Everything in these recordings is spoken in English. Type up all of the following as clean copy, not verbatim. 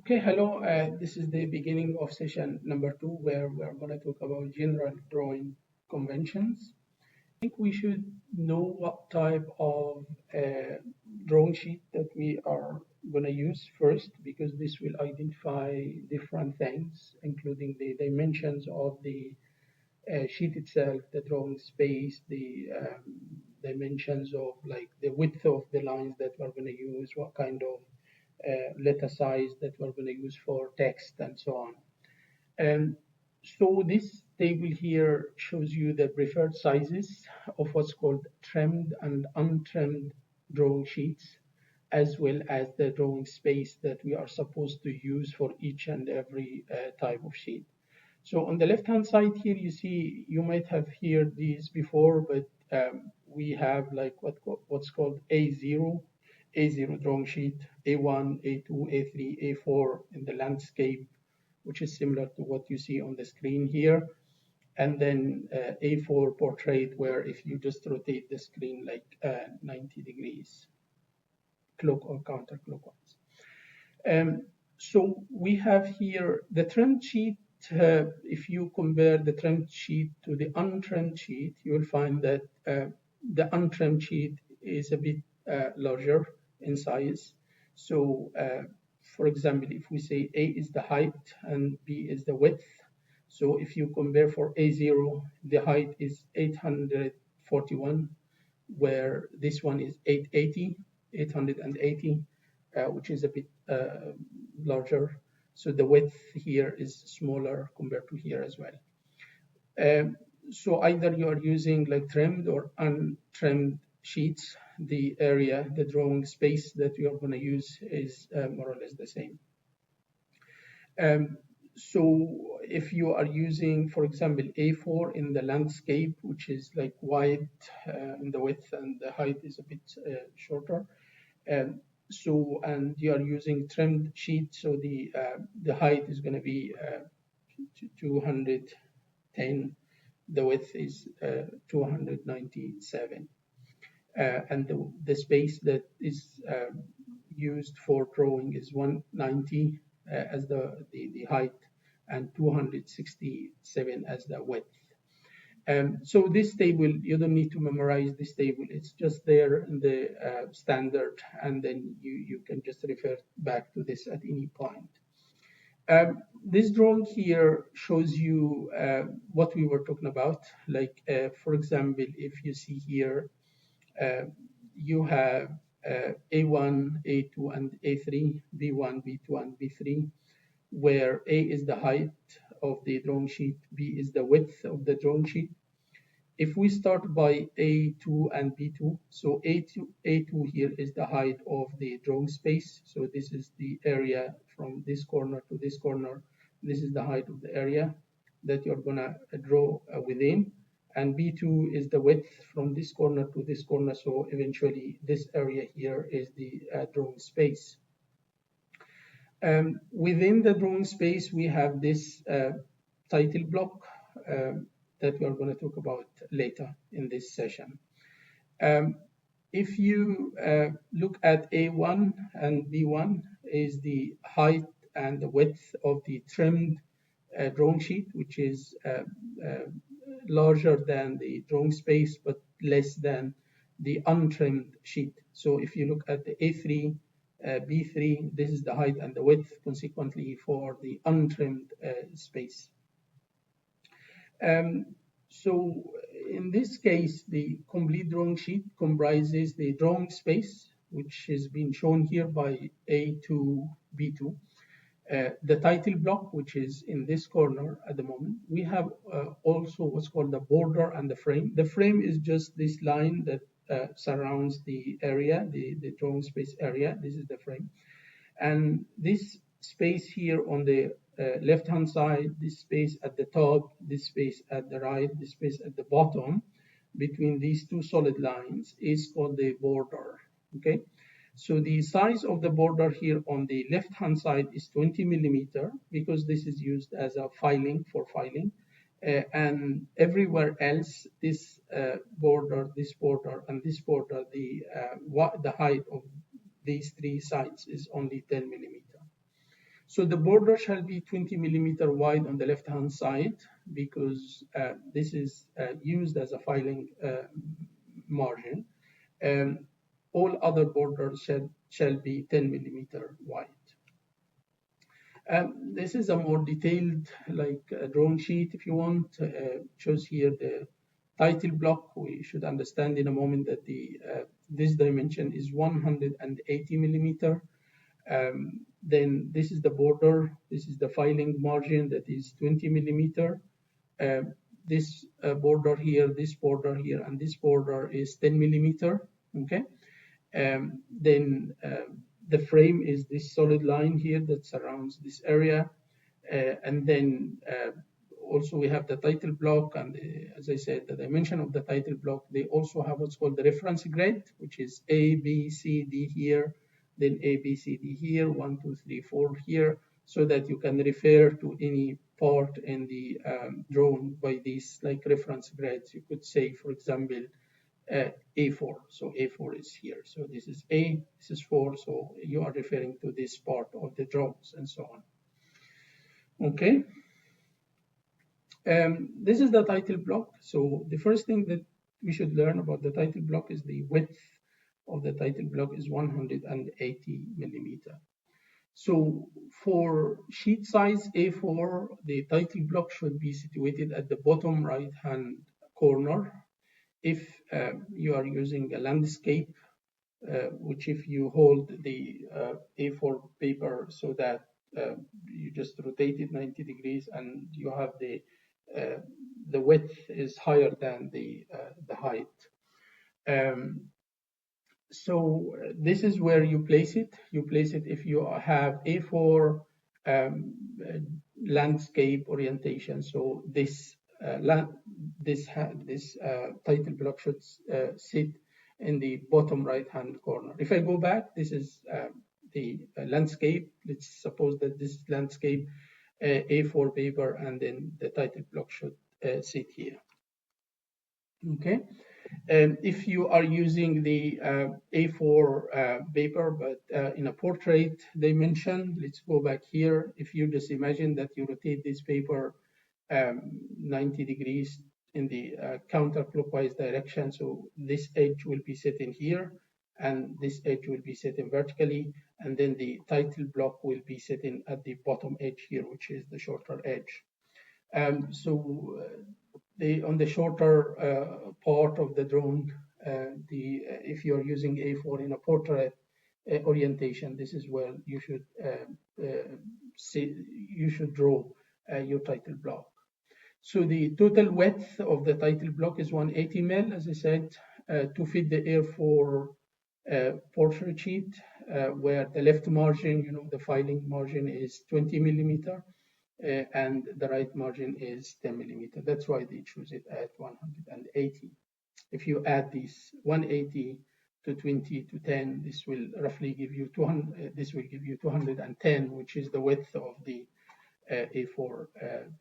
Okay, hello. This is the beginning of session number 2, where we're going to talk about general drawing conventions. I think we should know what type of drawing sheet that we are going to use first, because this will identify different things, including the dimensions of the sheet itself, the drawing space, the dimensions of like the width of the lines that we're going to use, what kind of letter size that we're going to use for text, and so on. And so this table here shows you the preferred sizes of what's called trimmed and untrimmed drawing sheets, as well as the drawing space that we are supposed to use for each and every type of sheet. So on the left-hand side here, you see, you might have heard these before, but we have like what's called A0 drawing sheet, A1, A2, A3, A4 in the landscape, which is similar to what you see on the screen here. And then A4 portrait, where if you just rotate the screen like 90 degrees, clock or counterclockwise. So we have here the trimmed sheet. If you compare the trimmed sheet to the untrimmed sheet, you will find that the untrimmed sheet is a bit larger in size. So, for example, if we say A is the height and B is the width, so if you compare for A0, the height is 841, where this one is 880, which is a bit larger. So the width here is smaller compared to here as well. So either you are using like trimmed or untrimmed sheets, the area, the drawing space that you are going to use is more or less the same. So if you are using, for example, A4 in the landscape, which is like wide in the width and the height is a bit shorter, and you are using trimmed sheet, so the height is going to be 210, the width is 297, and the space that is used for drawing is 190 as the height, and 267 as the width. So this table, you don't need to memorize this table. It's just there in the standard, and then you can just refer back to this at any point. This drawing here shows you what we were talking about. Like, for example, if you see here, you have A1, A2, and A3, B1, B2, and B3, where A is the height of the drawing sheet, B is the width of the drawing sheet. If we start by A2 and B2, so A2 here is the height of the drawing space. So this is the area from this corner to this corner. This is the height of the area that you're going to draw within. And B2 is the width from this corner to this corner. So eventually this area here is the drawing space. Within the drawing space, we have this title block that we are going to talk about later in this session. If you look at A1 and B1 is the height and the width of the trimmed drawing sheet, which is larger than the drawing space, but less than the untrimmed sheet. So if you look at the A3, B3, this is the height and the width, consequently, for the untrimmed space. So in this case, the complete drawing sheet comprises the drawing space, which has been shown here by A2, B2, the title block, which is in this corner at the moment. We have also what's called the border and the frame. The frame is just this line that surrounds the area, the drawing space area. This is the frame. And this space here on the left-hand side, this space at the top, this space at the right, this space at the bottom, between these two solid lines is called the border, okay? So the size of the border here on the left-hand side is 20 millimeter, because this is used as a filing, for filing. And everywhere else, this border, and this border, the height of these three sides is only 10 millimeter. So the border shall be 20 millimeter wide on the left-hand side because this is used as a filing margin. All other borders shall be 10 millimeter wide. This is a more detailed, like a drawing sheet, if you want. Shows here the title block. We should understand in a moment that this dimension is 180 millimeter. Then this is the border. This is the filing margin that is 20 millimeter. This border here, and this border is 10 millimeter. Okay. Then the frame is this solid line here that surrounds this area. And then also we have the title block, and as I said, the dimension of the title block. They also have what's called the reference grid, which is A, B, C, D here, then A, B, C, D here, 1, 2, 3, 4 here, so that you can refer to any part in the drawing by these like reference grids. You could say, for example, A4. So A4 is here. So this is A, this is 4. So you are referring to this part of the drawings and so on. Okay. This is the title block. So the first thing that we should learn about the title block is the width of the title block is 180 millimeter. So for sheet size A4, the title block should be situated at the bottom right-hand corner. If you are using a landscape, which if you hold the A4 paper so that you just rotate it 90 degrees and you have the width is higher than the height. So this is where you place it. You place it if you have A4 landscape orientation. So this title block should sit in the bottom right-hand corner. If I go back, this is the landscape. Let's suppose that this landscape A4 paper, and then the title block should sit here. Okay. If you are using the A4 paper, but in a portrait dimension, let's go back here. If you just imagine that you rotate this paper 90 degrees in the counterclockwise direction, so this edge will be sitting here, and this edge will be sitting vertically, and then the title block will be sitting at the bottom edge here, which is the shorter edge. On the shorter part of the drawing, if you're using A4 in a portrait orientation, this is where you should draw your title block. So the total width of the title block is 180 mil, as I said, to fit the A4 portrait sheet, where the left margin, the filing margin is 20 millimeter. And the right margin is 10 millimeter. That's why they choose it at 180. If you add this 180 to 20 to 10, this will roughly give you 200. This will give you 210, which is the width of the A4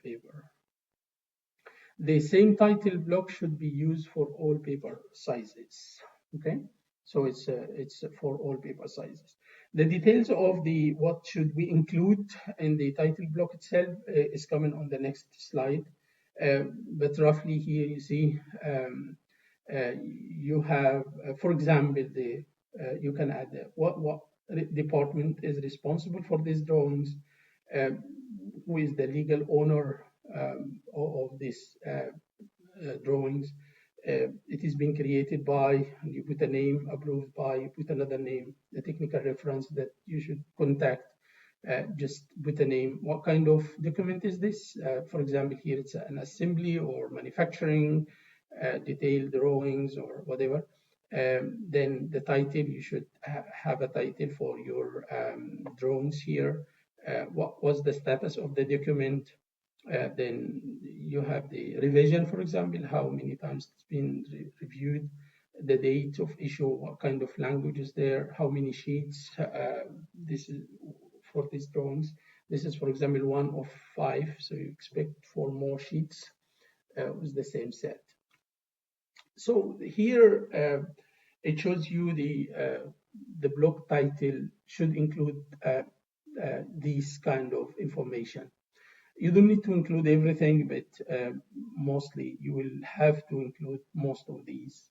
paper. The same title block should be used for all paper sizes. Okay, so it's for all paper sizes. The details of what should we include in the title block itself is coming on the next slide. But roughly here you see you have, for example, you can add what department is responsible for these drawings, who is the legal owner of these drawings. It is being created by, you put a name, approved by, you put another name, the technical reference that you should contact, just put a name. What kind of document is this? For example, here it's an assembly or manufacturing, detailed drawings or whatever. Then the title, you should have a title for your drawings here. What was the status of the document? Then you have the revision, for example, how many times it's been reviewed, the date of issue, what kind of language is there, how many sheets. This is for these drawings. This is, for example, 1 of 5, so you expect 4 more sheets with the same set. So here it shows you the block title should include this kind of information. You don't need to include everything, but mostly you will have to include most of these.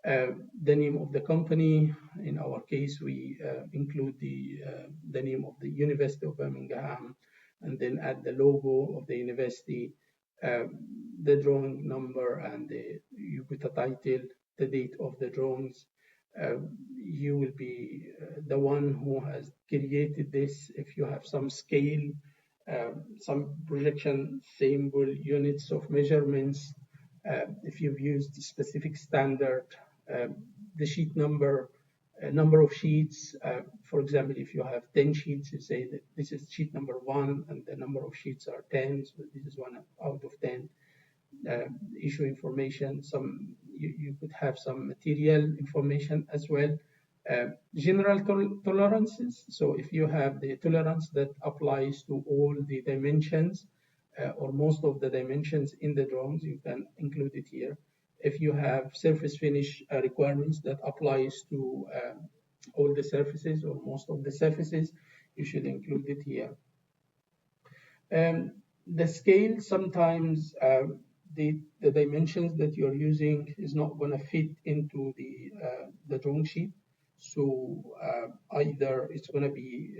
The name of the company, in our case, we include the name of the University of Birmingham, and then add the logo of the university, the drawing number, and you put a title, the date of the drawings. You will be the one who has created this. If you have some scale, some projection symbol, units of measurements, if you've used the specific standard, the sheet number, number of sheets. For example, if you have 10 sheets, you say that this is sheet number 1 and the number of sheets are 10, so this is 1 out of 10. Issue information, you could have some material information as well. General tolerances, so if you have the tolerance that applies to all the dimensions or most of the dimensions in the drawings, you can include it here. If you have surface finish requirements that applies to all the surfaces or most of the surfaces, you should include it here. The scale, sometimes the dimensions that you're using is not going to fit into the drawing sheet. So either it's going to be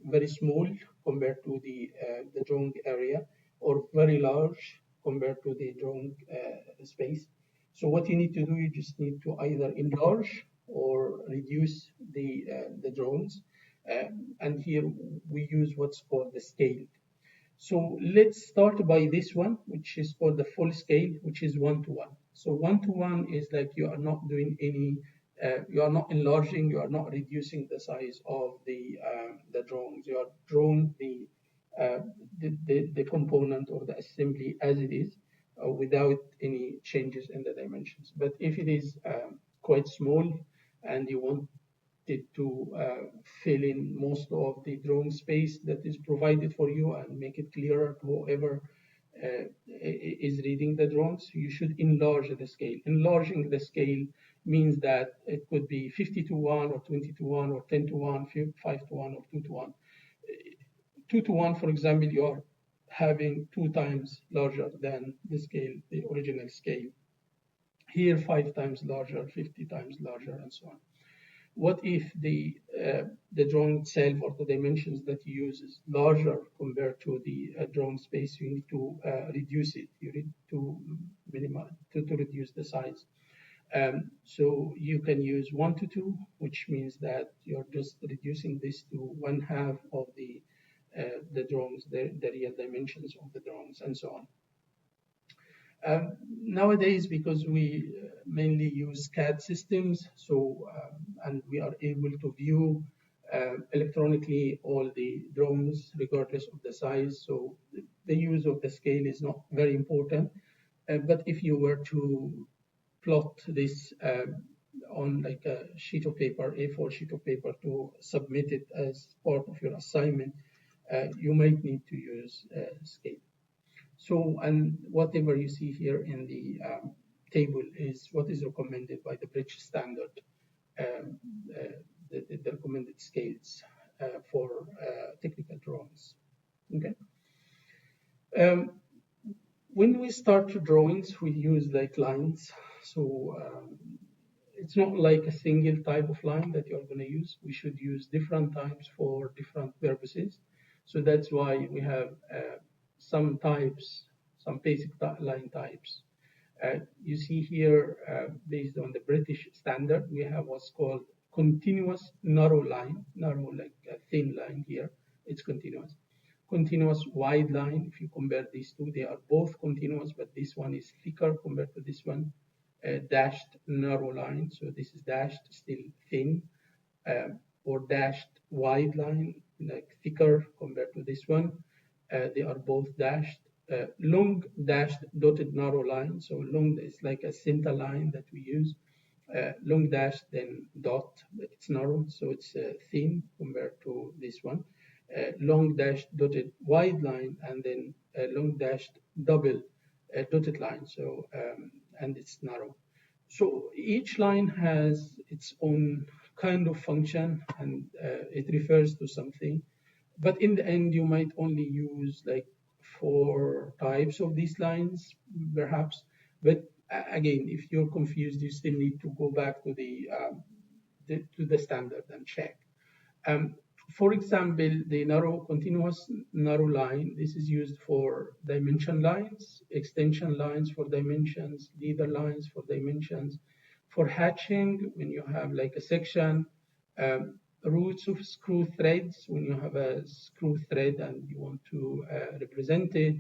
very small compared to the drawing area, or very large compared to the drawing space. So what you need to do, you just need to either enlarge or reduce the drawings. And here we use what's called the scale. So let's start by this one, which is called the full scale, which is 1:1. So 1:1 is like you are not doing any, you are not enlarging, you are not reducing the size of the drawings. You are drawing the component or the assembly as it is, without any changes in the dimensions. But if it is quite small and you want to fill in most of the drawing space that is provided for you and make it clearer to whoever is reading the drawings, you should enlarge the scale. Enlarging the scale means that it could be 50:1 or 20:1 or 10:1, 5:1 or 2:1. 2:1, for example, you are having 2 times larger than the scale, the original scale. Here, 5 times larger, 50 times larger, and so on. What if the drawing itself or the dimensions that you use is larger compared to the drawing space? You need to reduce it. You need to minimize, to reduce the size. So you can use 1:2, which means that you're just reducing this to 1/2 of the drawings, the real dimensions of the drawings, and so on. Nowadays, because we mainly use CAD systems, so and we are able to view electronically all the drawings regardless of the size, so the use of the scale is not very important. But if you were to plot this on like a sheet of paper, A4 sheet of paper, to submit it as part of your assignment, you might need to use scale. So, and whatever you see here in the table is what is recommended by the British Standard, the recommended scales for technical drawings. Okay. When we start drawings, we use like lines. So it's not like a single type of line that you're going to use. We should use different types for different purposes. So that's why we have some types, some basic line types. You see here, based on the British Standard, we have what's called continuous narrow line, narrow like a thin line here, it's continuous. Continuous wide line, if you compare these two, they are both continuous, but this one is thicker compared to this one. Dashed narrow line, so this is dashed, still thin, or dashed wide line, like thicker compared to this one. They are both dashed. Long dashed dotted narrow line, so long is like a center line that we use. Long dash, then dot, it's narrow, so it's thin compared to this one. Long dash dotted wide line, and then long dashed double dotted line, so and it's narrow. So each line has its own kind of function, and it refers to something. But in the end, you might only use like 4 types of these lines, perhaps. But again, if you're confused, you still need to go back to the standard and check. Um, for example, the continuous narrow line, this is used for dimension lines, extension lines for dimensions, leader lines for dimensions. For hatching, when you have like a section, roots of screw threads, when you have a screw thread and you want to represent it,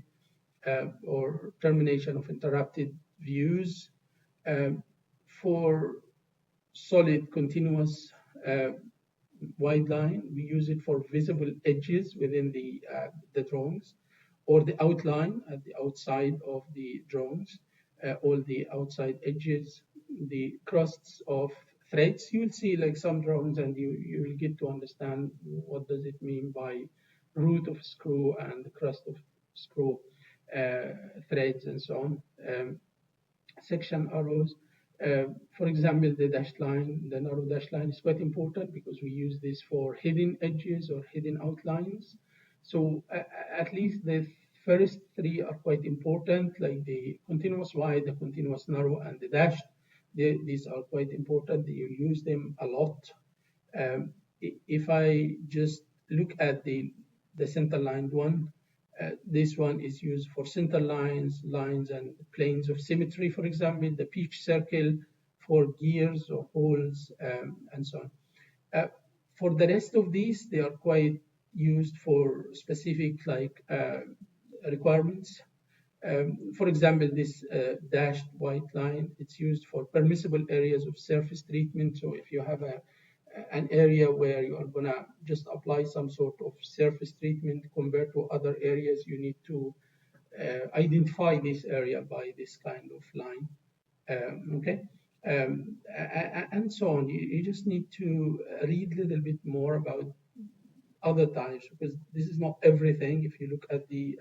or termination of interrupted views. For solid continuous wide line, we use it for visible edges within the drawings, or the outline at the outside of the drawings, all the outside edges, the crusts of threads. You will see like some drawings and you will get to understand what does it mean by root of screw and the crust of screw, threads and so on. Section arrows. For example, the dashed line, the narrow dashed line is quite important because we use this for hidden edges or hidden outlines. So at least the first 3 are quite important, like the continuous wide, the continuous narrow, and the dashed. These are quite important. You use them a lot. If I just look at the center lined one, this one is used for center lines, and planes of symmetry, for example, the pitch circle for gears or holes, and so on. For the rest of these, they are quite used for specific like requirements. For example, this dashed white line, it's used for permissible areas of surface treatment. So if you have an area where you are going to just apply some sort of surface treatment compared to other areas, you need to identify this area by this kind of line. Okay, and so on. You just need to read a little bit more about other types, because this is not everything. If you look at the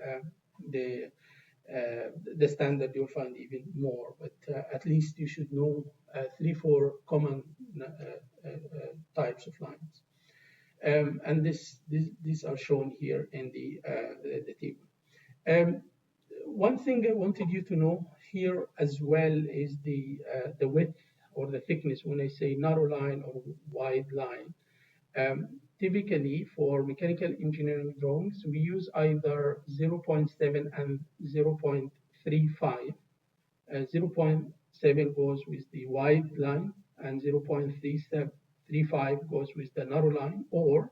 standard, you'll find even more, but at least you should know 3-4 common types of lines. And these are shown here in the table. One thing I wanted you to know here as well is the width or the thickness. When I say narrow line or wide line, typically for mechanical engineering drawings, we use either 0.7 and 0.35. 0.7 goes with the wide line and 0.35 goes with the narrow line, or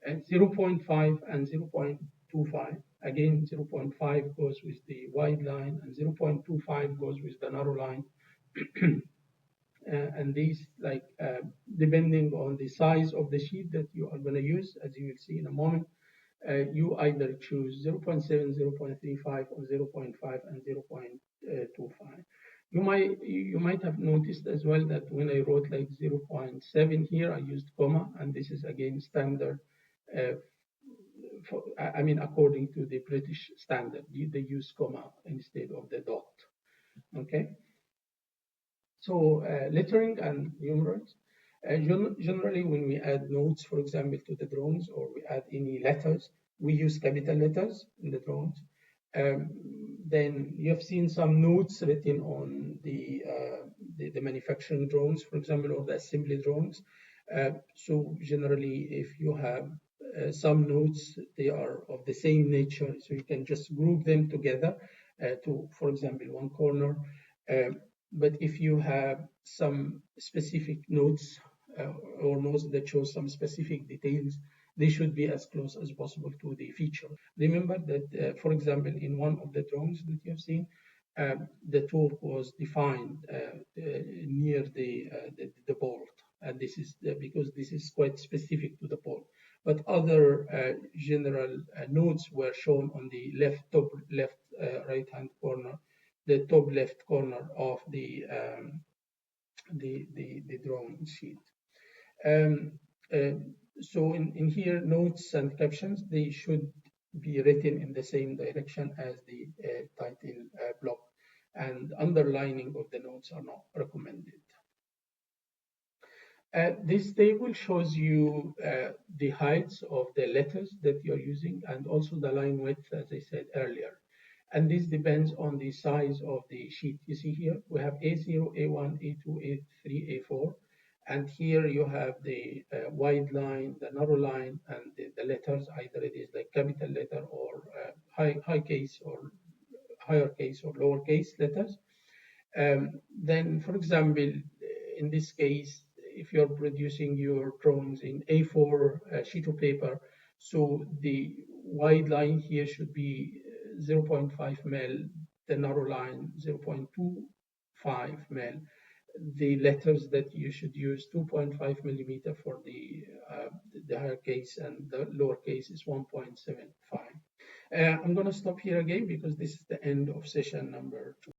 0.5 and 0.25. Again, 0.5 goes with the wide line and 0.25 goes with the narrow line. And these, like, depending on the size of the sheet that you are going to use, as you will see in a moment, you either choose 0.7, 0.35, or 0.5 and 0.25. You might have noticed as well that when I wrote like 0.7 here, I used comma, and this is again standard. According to the British standard, they use comma instead of the dot. Okay. So lettering and numerals. Generally, when we add notes, for example, to the drawings, or we add any letters, we use capital letters in the drawings. Then you have seen some notes written on the manufacturing drawings, for example, or the assembly drawings. So generally, if you have some notes, they are of the same nature, so you can just group them together to, for example, one corner. But if you have some specific notes or notes that show some specific details, they should be as close as possible to the feature. Remember that, for example, in one of the drawings that you have seen, the torque was defined near the bolt, and this is because this is quite specific to the bolt. But other general notes were shown on the top left right-hand corner, the top left corner of the drawing sheet. So in here, notes and captions, they should be written in the same direction as the title block, and underlining of the notes are not recommended. This table shows you the heights of the letters that you're using and also the line width, as I said earlier. And this depends on the size of the sheet. You see here, we have A0, A1, A2, A3, A4. And here you have the wide line, the narrow line, and the letters, either it is like capital letter or high case or higher case or lower case letters. Then, for example, in this case, if you're producing your drawings in A4 sheet of paper, so the wide line here should be 0.5 mil, the narrow line 0.25 mil. The letters that you should use 2.5 millimeter for the higher case, and the lower case is 1.75. I'm going to stop here again because this is the end of session number 2.